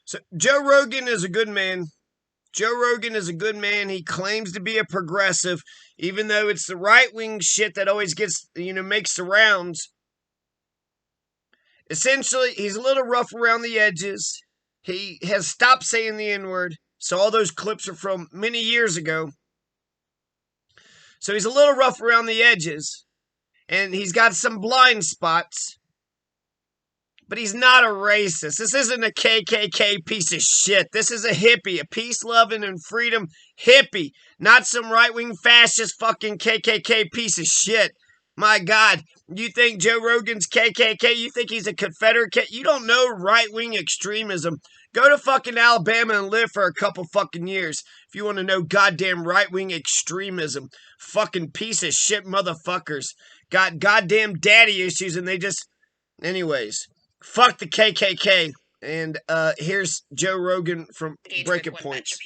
So Joe Rogan is a good man. Joe Rogan is a good man. He claims to be a progressive, even though it's the right wing shit that always gets, makes the rounds. Essentially, he's a little rough around the edges. He has stopped saying the N word. So all those clips are from many years ago. So he's a little rough around the edges. And he's got some blind spots. But he's not a racist. This isn't a KKK piece of shit. This is a hippie, a peace-loving and freedom hippie. Not some right-wing fascist fucking KKK piece of shit. My God, you think Joe Rogan's KKK? You think he's a Confederate? You don't know right-wing extremism. Go to fucking Alabama and live for a couple fucking years if you want to know goddamn right-wing extremism. Fucking piece of shit motherfuckers. Got goddamn daddy issues and they just... Anyways, fuck the KKK. And here's Joe Rogan from Breaking Points.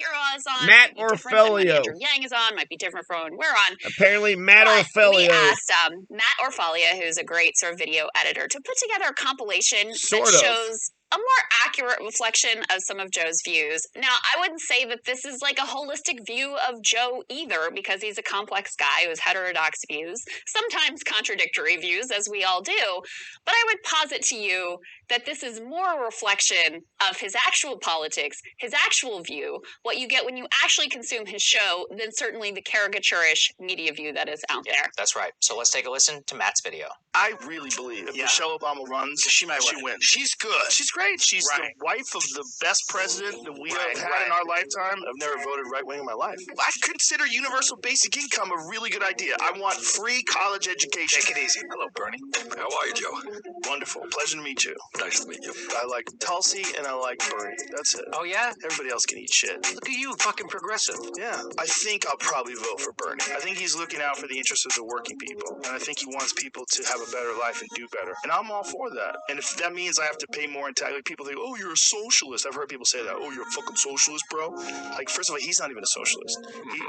Matt Orfalio. Yang is on, might be different from when we're on. Apparently, Matt Orfalio. We asked Matt Orfalio, who's a great sort of video editor, to put together a compilation that shows a more accurate reflection of some of Joe's views. Now, I wouldn't say that this is like a holistic view of Joe either, because he's a complex guy who has heterodox views, sometimes contradictory views, as we all do. But I would posit to you that this is more a reflection of his actual politics, his actual view, what you get when you actually consume his show, than certainly the caricaturish media view that is out there. That's right. So let's take a listen to Matt's video. I really believe if Michelle Obama runs, she wins. She's good. She's great. She's the wife of the best president that we have had in our lifetime. I've never voted right-wing in my life. I consider universal basic income a really good idea. I want free college education. Take it easy. Hello, Bernie. How are you, Joe? Wonderful. Pleasure to meet you. Nice to meet you. I like Tulsi and I like Bernie. That's it. Oh, yeah? Everybody else can eat shit. Look at you, fucking progressive. Yeah. I think I'll probably vote for Bernie. I think he's looking out for the interests of the working people. And I think he wants people to have a better life and do better. And I'm all for that. And if that means I have to pay more in tax, like people think, oh, you're a socialist. I've heard people say that. Oh, you're a fucking socialist, bro. Like, first of all, he's not even a socialist.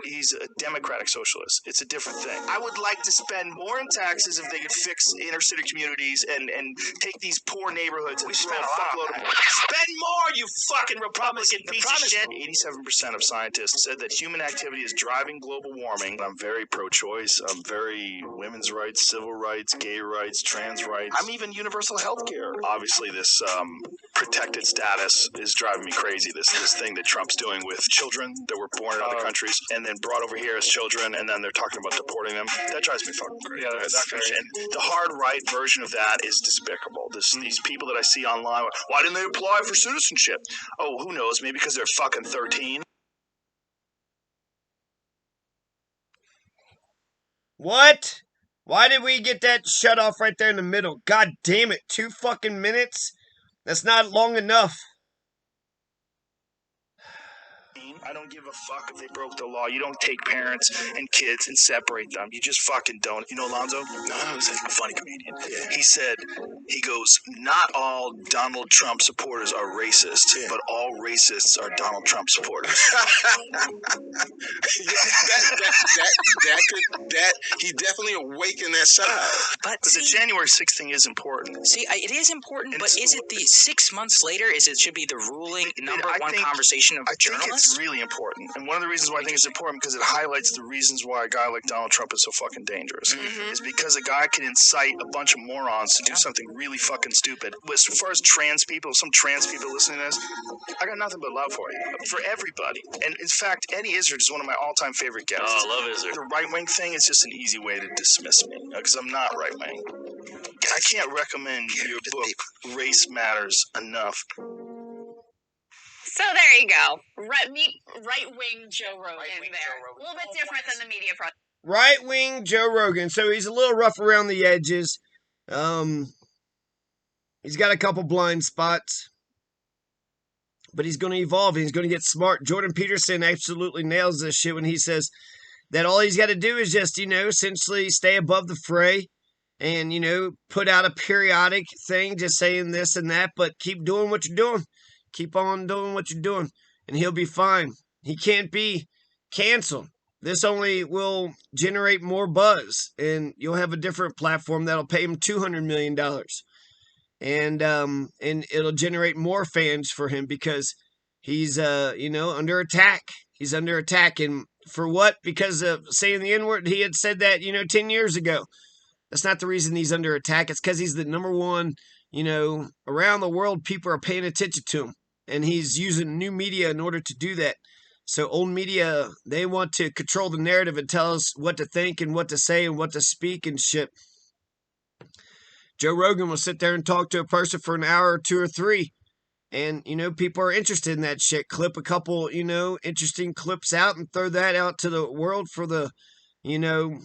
He's a democratic socialist. It's a different thing. I would like to spend more in taxes if they could fix inner city communities and take these poor neighborhoods and throw a fuckload of... Spend more, you fucking Republican piece of shit. 87% of scientists said that human activity is driving global warming. I'm very pro-choice. I'm very women's rights, civil rights, gay rights, trans rights. I'm even universal health care. Obviously, this protected status is driving me crazy. This thing that Trump's doing with children that were born in other countries and then brought over here as children, and then they're talking about deporting them. That drives me fucking crazy. Yeah, and the hard right version of that is despicable. These people that I see online, why didn't they apply for citizenship? Oh, who knows? Maybe because they're fucking 13. What? Why did we get that shut off right there in the middle? God damn it. 2 fucking minutes? That's not long enough. I don't give a fuck if they broke the law. You don't take parents and kids and separate them. You just fucking don't. You know Lonzo? No, he's a funny comedian. Yeah. He goes, not all Donald Trump supporters are racist, but all racists are Donald Trump supporters. He definitely awakened that side. But the January 6th thing is important. See, it is important, but is it the 6 months later? Should be the ruling number one conversation of journalists? I think it's really important. And one of the reasons why I think it's important, because it highlights the reasons why a guy like Donald Trump is so fucking dangerous, is because a guy can incite a bunch of morons to do something really fucking stupid. As far as trans people, some trans people listening to this, I got nothing but love for you. For everybody. And in fact, Eddie Izzard is one of my all-time favorite guests. Oh, I love Izzard. The right-wing thing is just an easy way to dismiss me, because I'm not right-wing. I can't recommend your book, Race Matters, enough. So there you go. Right-wing Joe Rogan there. A little bit different than the media project. Right-wing Joe Rogan. So he's a little rough around the edges. He's got a couple blind spots. But he's going to evolve. He's going to get smart. Jordan Peterson absolutely nails this shit when he says that all he's got to do is just, essentially stay above the fray and, put out a periodic thing just saying this and that, but keep doing what you're doing. Keep on doing what you're doing, and he'll be fine. He can't be canceled. This only will generate more buzz, and you'll have a different platform that'll pay him $200 million. and it'll generate more fans for him because he's under attack. He's under attack, and for what? Because of saying the N-word. He had said that 10 years ago. That's not the reason he's under attack. It's because he's the number one. Around the world, people are paying attention to him, and he's using new media in order to do that. So old media, they want to control the narrative and tell us what to think and what to say and what to speak and shit. Joe Rogan will sit there and talk to a person for an hour or two or three. And, people are interested in that shit. Clip a couple, interesting clips out and throw that out to the world for the 1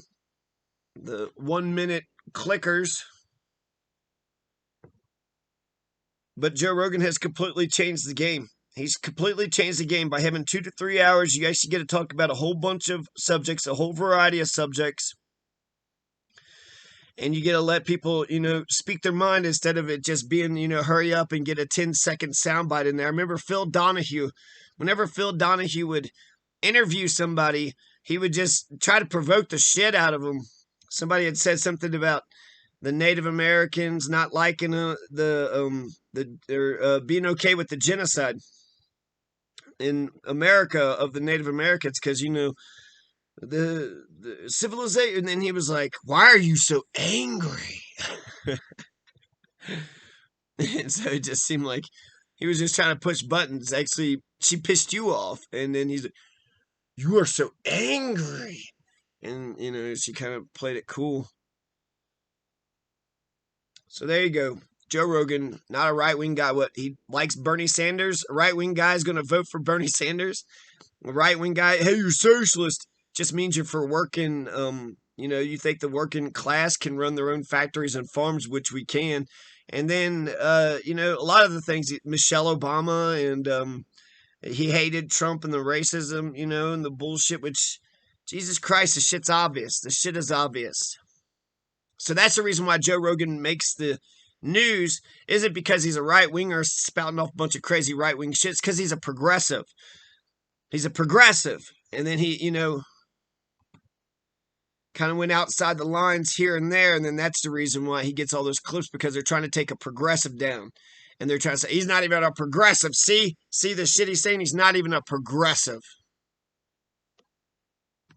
minute clickers. But Joe Rogan has completely changed the game. He's completely changed the game by having 2 to 3 hours. You guys get to talk about a whole bunch of subjects, a whole variety of subjects. And you get to let people, speak their mind instead of it just being, hurry up and get a 10-second soundbite in there. I remember Phil Donahue. Whenever Phil Donahue would interview somebody, he would just try to provoke the shit out of them. Somebody had said something about the Native Americans not liking being okay with the genocide in America of the Native Americans because, the civilization. And then he was like, why are you so angry? And so it just seemed like he was just trying to push buttons. Actually, she pissed you off. And then he's like, you are so angry. And, she kind of played it cool. So there you go. Joe Rogan, not a right-wing guy. What, he likes Bernie Sanders? A right-wing guy is going to vote for Bernie Sanders? A right-wing guy, hey, you're socialist. Just means you're for working, you think the working class can run their own factories and farms, which we can. And then, a lot of the things, Michelle Obama, and he hated Trump and the racism, and the bullshit, which, Jesus Christ, the shit's obvious. The shit is obvious. So that's the reason why Joe Rogan makes the news. Isn't because he's a right-winger spouting off a bunch of crazy right-wing shit. It's because he's a progressive. He's a progressive. And then he, kind of went outside the lines here and there, and then that's the reason why he gets all those clips, because they're trying to take a progressive down. And they're trying to say, he's not even a progressive. See the shit he's saying? He's not even a progressive.